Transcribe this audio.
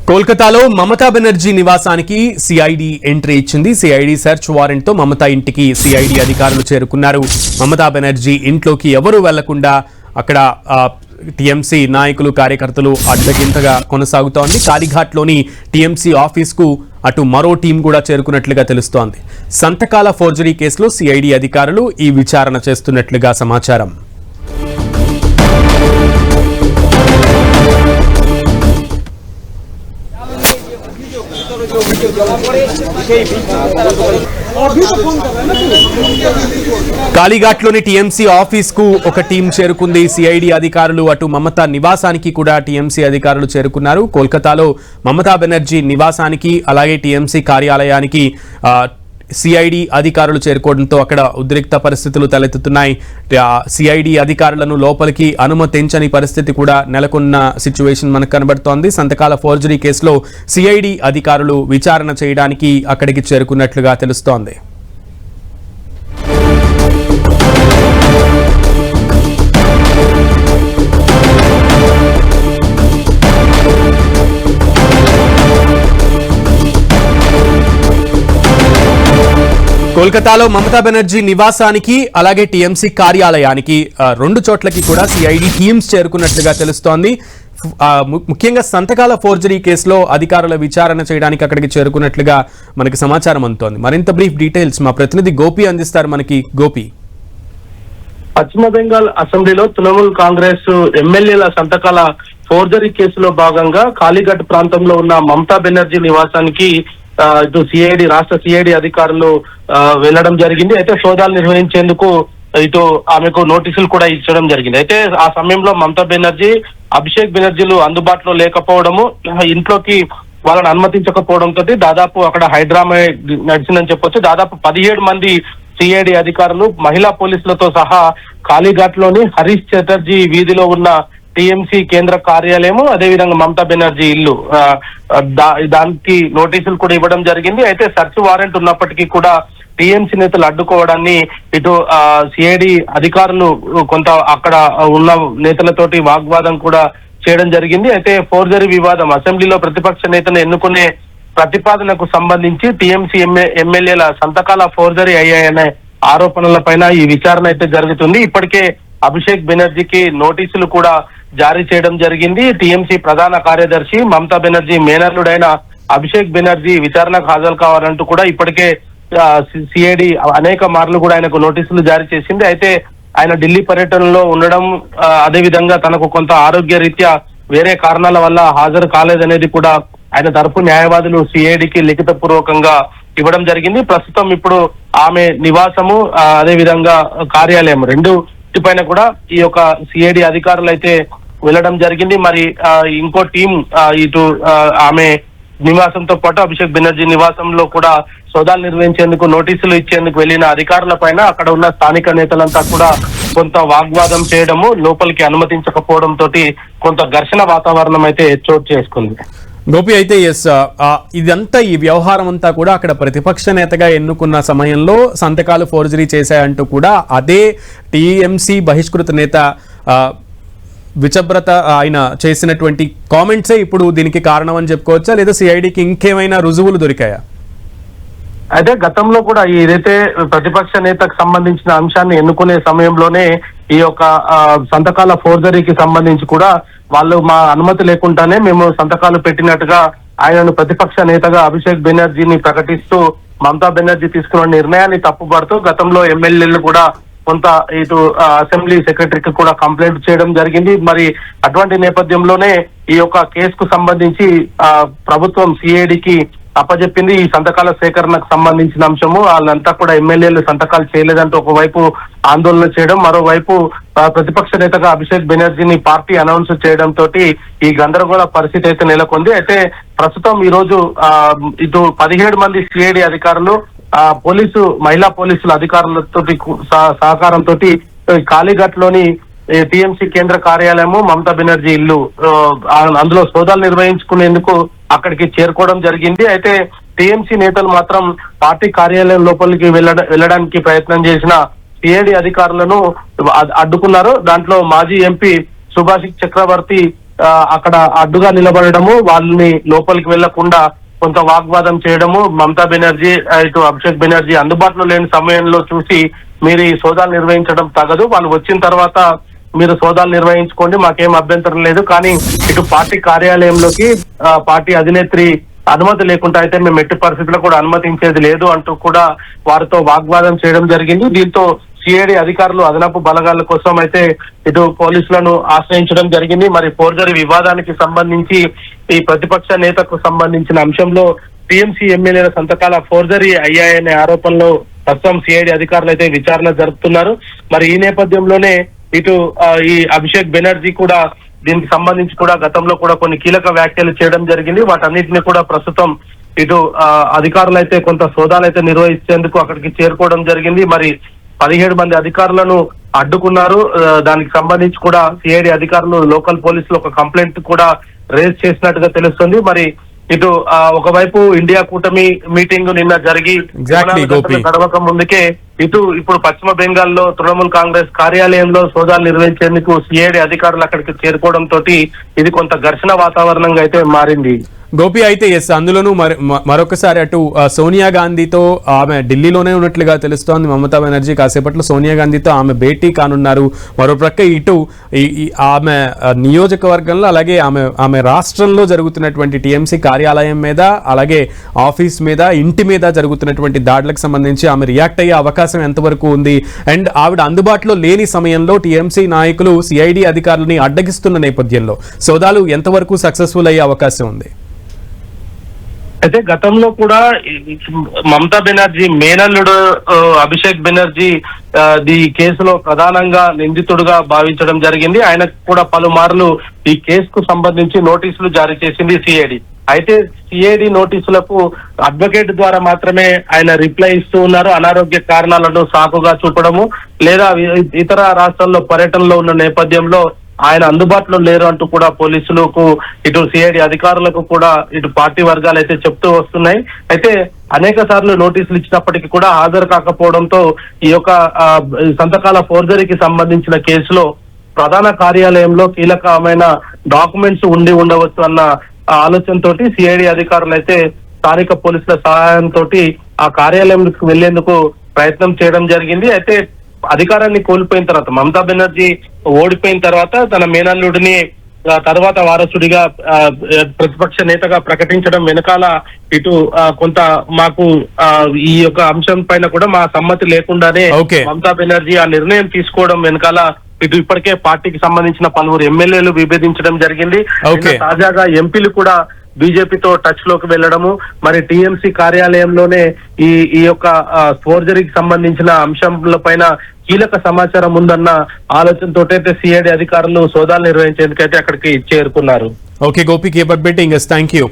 కోల్కతాలో మమతా బెనర్జీ నివాసానికి CID entry ఇచ్చింది. సిఐడి సెర్చ్ వారెంట్ తో మమతా ఇంటికి సిఐడి అధికారులు చేరుకున్నారు. మమతా బెనర్జీ ఇంట్లోకి ఎవరూ వెళ్లకుండా అక్కడ టీఎంసీ నాయకులు కార్యకర్తలు అడ్డగింతగా కొనసాగుతోంది. కాళీఘాట్లోని టీఎంసీ ఆఫీస్కు అటు మరో టీం కూడా చేరుకున్నట్లుగా తెలుస్తోంది. సంతకాల ఫోర్జరీ కేసులో సిఐడి అధికారులు ఈ విచారణ చేస్తున్నట్లుగా సమాచారం. కాళీఘాట్లోని టీఎంసీ ఆఫీస్ కు ఒక టీం చేరుకుంది. సిఐడి అధికారులు అటు మమతా నివాసానికి కూడా టీఎంసీ అధికారులు చేరుకున్నారు. కోల్కతాలో మమతా బెనర్జీ నివాసానికి అలాగే టీఎంసీ కార్యాలయానికి సిఐడి అధికారులు చేరుకోవడంతో అక్కడ ఉద్రిక్త పరిస్థితులు తలెత్తుతున్నాయి. సిఐడి అధికారులను లోపలికి అనుమతించని పరిస్థితి కూడా నెలకొన్న సిచ్యువేషన్ మనకు కనబడుతోంది. సంతకాల ఫోర్జరీ కేసులో సిఐడి అధికారులు విచారణ చేయడానికి అక్కడికి చేరుకున్నట్లుగా తెలుస్తోంది. కోల్కతాలో మమతా బెనర్జీ నివాసానికి అలాగే టీఎంసీ కార్యాలయానికి రెండు చోట్లకి కూడా సిఐడి టీమ్స్ చేరుకున్నట్లుగా తెలుస్తోంది. ముఖ్యంగా సంతకాల ఫోర్జరీ కేసులో అధికారుల విచారణ చేయడానికి అక్కడికి చేరుకున్నట్లుగా మనకి సమాచారం అందుతోంది. మరింత బ్రీఫ్ డీటెయిల్స్ మా ప్రతినిధి గోపి అందిస్తారు. మనకి గోపి. పశ్చిమ బెంగాల్ అసెంబ్లీలో తృణమూల్ కాంగ్రెస్ ఎమ్మెల్యేల సంతకాల ఫోర్జరీ కేసులో భాగంగా కాళీఘాట్ ప్రాంతంలో ఉన్న మమతా బెనర్జీ నివాసానికి ఇటు సిఐడి రాష్ట్ర సిఐడి అధికారులు వెళ్లడం జరిగింది. అయితే సోదాలు నిర్వహించేందుకు ఇటు ఆమెకు నోటీసులు కూడా ఇచ్చడం జరిగింది. అయితే ఆ సమయంలో మమతా బెనర్జీ, అభిషేక్ బెనర్జీలు అందుబాటులో లేకపోవడము, ఇంట్లోకి వాళ్ళని అనుమతించకపోవడంతో దాదాపు అక్కడ హైడ్రామా నడిచిందని చెప్పొచ్చు. దాదాపు 17 మంది సిఐడి అధికారులు మహిళా పోలీసులతో సహా కాళీఘాట్ లోని హరీష్ చటర్జీ వీధిలో ఉన్న టీఎంసీ కేంద్ర కార్యాలయము, అదేవిధంగా మమతా బెనర్జీ ఇల్లు దానికి నోటీసులు కూడా ఇవ్వడం జరిగింది. అయితే సెర్చ్ వారెంట్ ఉన్నప్పటికీ కూడా టీఎంసీ నేతలు అడ్డుకోవడాన్ని ఇటు సిఐడి అధికారులు కొంత అక్కడ ఉన్న నేతలతోటి వాగ్వాదం కూడా చేయడం జరిగింది. అయితే ఫోర్జరీ వివాదం అసెంబ్లీలో ప్రతిపక్ష నేతను ఎన్నుకునే ప్రతిపాదనకు సంబంధించి టీఎంసీ ఎమ్మెల్యేల సంతకాల ఫోర్జరీ అయ్యాయనే ఆరోపణలపైన ఈ విచారణ అయితే జరుగుతుంది. ఇప్పటికే అభిషేక్ బెనర్జీకి నోటీసులు కూడా జారీ చేయడం జరిగింది. టీఎంసీ ప్రధాన కార్యదర్శి మమతా బెనర్జీ మేనల్లుడైన అభిషేక్ బెనర్జీ విచారణకు హాజరు కావాలంటూ కూడా ఇప్పటికే సిఐడి అనేక మార్లు కూడా ఆయనకు నోటీసులు జారీ చేసింది. అయితే ఆయన ఢిల్లీ పర్యటనలో ఉండడం, అదేవిధంగా తనకు కొంత ఆరోగ్య రీత్యా వేరే కారణాల వల్ల హాజరు కాలేదనేది కూడా ఆయన తరపు న్యాయవాదులు సిఐడికి లిఖిత పూర్వకంగా ఇవ్వడం జరిగింది. ప్రస్తుతం ఇప్పుడు ఆమె నివాసము అదేవిధంగా కార్యాలయం రెండు పైన కూడా ఈ యొక్క సిఐడి అధికారులు అయితే వెళ్ళడం జరిగింది. మరి ఇంకో టీం ఇటు ఆమె నివాసంతో పాటు అభిషేక్ బెనర్జీ నివాసంలో కూడా సోదాలు నిర్వహించేందుకు నోటీసులు ఇచ్చేందుకు వెళ్లిన అధికారుల పైన అక్కడ ఉన్న స్థానిక నేతలంతా కూడా కొంత వాగ్వాదం చేయడము, లోపలికి అనుమతించకపోవడం తోటి కొంత ఘర్షణ వాతావరణం అయితే చోటు చేసుకుంది. గోపి, అయితే ఇదంతా ఈ వ్యవహారం అంతా కూడా అక్కడ ప్రతిపక్ష నేతగా ఎన్నుకున్న సమయంలో సంతకాలు ఫోర్జరీ చేశాయంటూ కూడా అదే టీఎంసీ బహిష్కృత నేత విచబ్రత ఆయన చేసినటువంటి కామెంట్సే ఇప్పుడు దీనికి కారణం అని చెప్పుకోవచ్చా, లేదా సిఐడికి ఇంకేమైనా రుజువులు దొరికాయా? అయితే గతంలో కూడా ఏదైతే ప్రతిపక్ష నేతకు సంబంధించిన అంశాన్ని ఎన్నుకునే సమయంలోనే ఈ యొక్క సంతకాల ఫోర్జరీకి సంబంధించి కూడా వాళ్ళు మా అనుమతి లేకుండానే మేము సంతకాలు పెట్టినట్టుగా ఆయనను ప్రతిపక్ష నేతగా అభిషేక్ బెనర్జీని ప్రకటిస్తూ మమతా బెనర్జీ తీసుకున్న నిర్ణయాన్ని తప్పుపడుతూ గతంలో ఎమ్మెల్యేలు కూడా కొంత ఇటు అసెంబ్లీ సెక్రటరీకి కూడా కంప్లైంట్ చేయడం జరిగింది. మరి అటువంటి నేపథ్యంలోనే ఈ యొక్క కేసుకు సంబంధించి ప్రభుత్వం సిఐడికి అప్పచెప్పింది. ఈ సంతకాల సేకరణకు సంబంధించిన అంశము వాళ్ళంతా కూడా ఎమ్మెల్యేలు సంతకాలు చేయలేదంటూ ఒకవైపు ఆందోళన చేయడం, మరోవైపు ప్రతిపక్ష నేతగా అభిషేక్ బెనర్జీని పార్టీ అనౌన్స్ చేయడంతో ఈ గందరగోళ పరిస్థితి అయితే నెలకొంది. అయితే ప్రస్తుతం ఈ రోజు ఇటు 17 మంది సిఐడి అధికారులు మహిళా పోలీసుల అధికారులతో సహకారంతో కాళీఘాట్ లోని టీఎంసీ కేంద్ర కార్యాలయము, మమతా బెనర్జీ ఇల్లు అందులో సోదాలు నిర్వహించుకునేందుకు అక్కడికి చేరుకోవడం జరిగింది. అయితే టీఎంసీ నేతలు మాత్రం పార్టీ కార్యాలయం లోపలికి వెళ్ళడానికి ప్రయత్నం చేసిన సిఐడి అధికారులను అడ్డుకున్నారు. దాంట్లో మాజీ ఎంపీ సుభాష్ చక్రవర్తి అక్కడ అడ్డుగా నిలబడము, వాళ్ళని లోపలికి వెళ్లకుండా కొంత వాగ్వాదం చేయడము, మమతా బెనర్జీ ఇటు అభిషేక్ బెనర్జీ అందుబాటులో లేని సమయంలో చూసి మీరు ఈ సోదాలు నిర్వహించడం తగదు, వాళ్ళు వచ్చిన తర్వాత మీరు సోదాలు నిర్వహించుకోండి, మాకేం అభ్యంతరం లేదు, కానీ ఇటు పార్టీ కార్యాలయంలోకి పార్టీ అధినేత్రి అనుమతి లేకుండా అయితే మేము ఎట్టి పరిస్థితుల్లో కూడా అనుమతించేది లేదు అంటూ కూడా వారితో వాగ్వాదం చేయడం జరిగింది. దీంతో సిఐడి అధికారులు అదనపు బలగాల కోసం అయితే ఇటు పోలీసులను ఆశ్రయించడం జరిగింది. మరి ఫోర్జరీ వివాదానికి సంబంధించి ఈ ప్రతిపక్ష నేతకు సంబంధించిన అంశంలో టీఎంసీ ఎమ్మెల్యేల సంతకాల ఫోర్జరీ అయ్యాయనే ఆరోపణలో ప్రస్తుతం సిఐడి అధికారులు అయితే విచారణ జరుపుతున్నారు. మరి ఈ నేపథ్యంలోనే ఇటు ఈ అభిషేక్ బెనర్జీ కూడా దీనికి సంబంధించి కూడా గతంలో కూడా కొన్ని కీలక వ్యాఖ్యలు చేయడం జరిగింది. వాటన్నిటిని కూడా ప్రస్తుతం ఇటు అధికారులు అయితే కొంత సోదాలు అయితే నిర్వహించేందుకు అక్కడికి చేరుకోవడం జరిగింది. మరి 17 మంది అధికారులను అడ్డుకున్నారు. దానికి సంబంధించి కూడా సిఐడి అధికారులు లోకల్ పోలీసులు ఒక కంప్లైంట్ కూడా రేజ్ చేసినట్టుగా తెలుస్తుంది. మరి ఇటు ఒకవైపు ఇండియా కూటమి మీటింగ్ నిన్న జరిగి గడవక ముందుకే ఇప్పుడు పశ్చిమ బెంగాల్లో తృణమూల్ కాంగ్రెస్ కార్యాలయంలో సోదాలు నిర్వహించేందుకు సిఐడి అధికారులు అక్కడికి చేరుకోవడంతో ఇది కొంత ఘర్షణ వాతావరణంగా అయితే మారింది. గోపి, అయితే ఎస్ అందులోనూ మరొకసారి అటు సోనియా గాంధీతో ఆమె ఢిల్లీలోనే ఉన్నట్లుగా తెలుస్తోంది. మమతా బెనర్జీ కాసేపట్లో సోనియా గాంధీతో ఆమె భేటీ కానున్నారు. మరోప్రక్క ఇటు ఆమె నియోజకవర్గంలో అలాగే ఆమె రాష్ట్రంలో జరుగుతున్నటువంటి టీఎంసీ కార్యాలయం మీద అలాగే ఆఫీస్ మీద ఇంటి మీద జరుగుతున్నటువంటి దాడులకు సంబంధించి ఆమె రియాక్ట్ అయ్యే అవకాశం ఎంతవరకు ఉంది? అండ్ ఆవిడ అందుబాటులో లేని సమయంలో టీఎంసీ నాయకులు సిఐడి అధికారులని అడ్డగిస్తున్న నేపథ్యంలో సోదాలు ఎంతవరకు సక్సెస్ఫుల్ అయ్యే అవకాశం ఉంది? అయితే గతంలో కూడా మమతా బెనర్జీ మేనల్లుడు అభిషేక్ బెనర్జీ ఈ కేసులో ప్రధానంగా నిందితుడుగా భావించడం జరిగింది. ఆయనకు కూడా పలుమార్లు ఈ కేసుకు సంబంధించి నోటీసులు జారీ చేసింది సిఐడి. అయితే సిఐడి నోటీసులకు అడ్వకేట్ ద్వారా మాత్రమే ఆయన రిప్లై ఇస్తూ ఉన్నారు. అనారోగ్య కారణాలను సాకుగా చూపడము లేదా ఇతర రాష్ట్రాల్లో పర్యటనలో ఉన్న నేపథ్యంలో ఆయన అందుబాటులో లేరు అంటూ కూడా పోలీసులకు ఇటు సిఐడి అధికారులకు కూడా ఇటు పార్టీ వర్గాలు అయితే చెప్తూ వస్తున్నాయి. అయితే అనేక సార్లు నోటీసులు ఇచ్చినప్పటికీ కూడా హాజరు కాకపోవడంతో ఈ యొక్క సంతకాల ఫోర్జరీకి సంబంధించిన కేసులో ప్రధాన కార్యాలయంలో కీలకమైన డాక్యుమెంట్స్ ఉండవచ్చు అన్న ఆలోచనతో సిఐడి అధికారులు అయితే స్థానిక పోలీసుల సహాయంతో ఆ కార్యాలయంకి వెళ్లేందుకు ప్రయత్నం చేయడం జరిగింది. అయితే అధికారాన్ని కోల్పోయిన తర్వాత మమతా బెనర్జీ ఓడిపోయిన తర్వాత తన మేనల్లుడిని తర్వాత వారసుడిగా ప్రతిపక్ష నేతగా ప్రకటించడం వెనకాల ఇటు కొంత మాకు ఈ యొక్క అంశం పైన కూడా మా సమ్మతి లేకుండానే మమతా బెనర్జీ ఆ నిర్ణయం తీసుకోవడం వెనకాల ఇటు ఇప్పటికే పార్టీకి సంబంధించిన పలువురు ఎమ్మెల్యేలు విభేదించడం జరిగింది. తాజాగా ఎంపీలు కూడా బీజేపీతో టచ్ లోకి వెళ్లడము, మరి టీఎంసీ కార్యాలయంలోనే ఈ యొక్క ఫోర్జరీకి సంబంధించిన అంశంల పైన కీలక సమాచారం ఉందన్న ఆలోచనతో అయితే సిఐడి అధికారులు సోదాలు నిర్వహించేందుకైతే అక్కడికి చేరుకున్నారు. Okay Gopi, keep updating us. Thank you.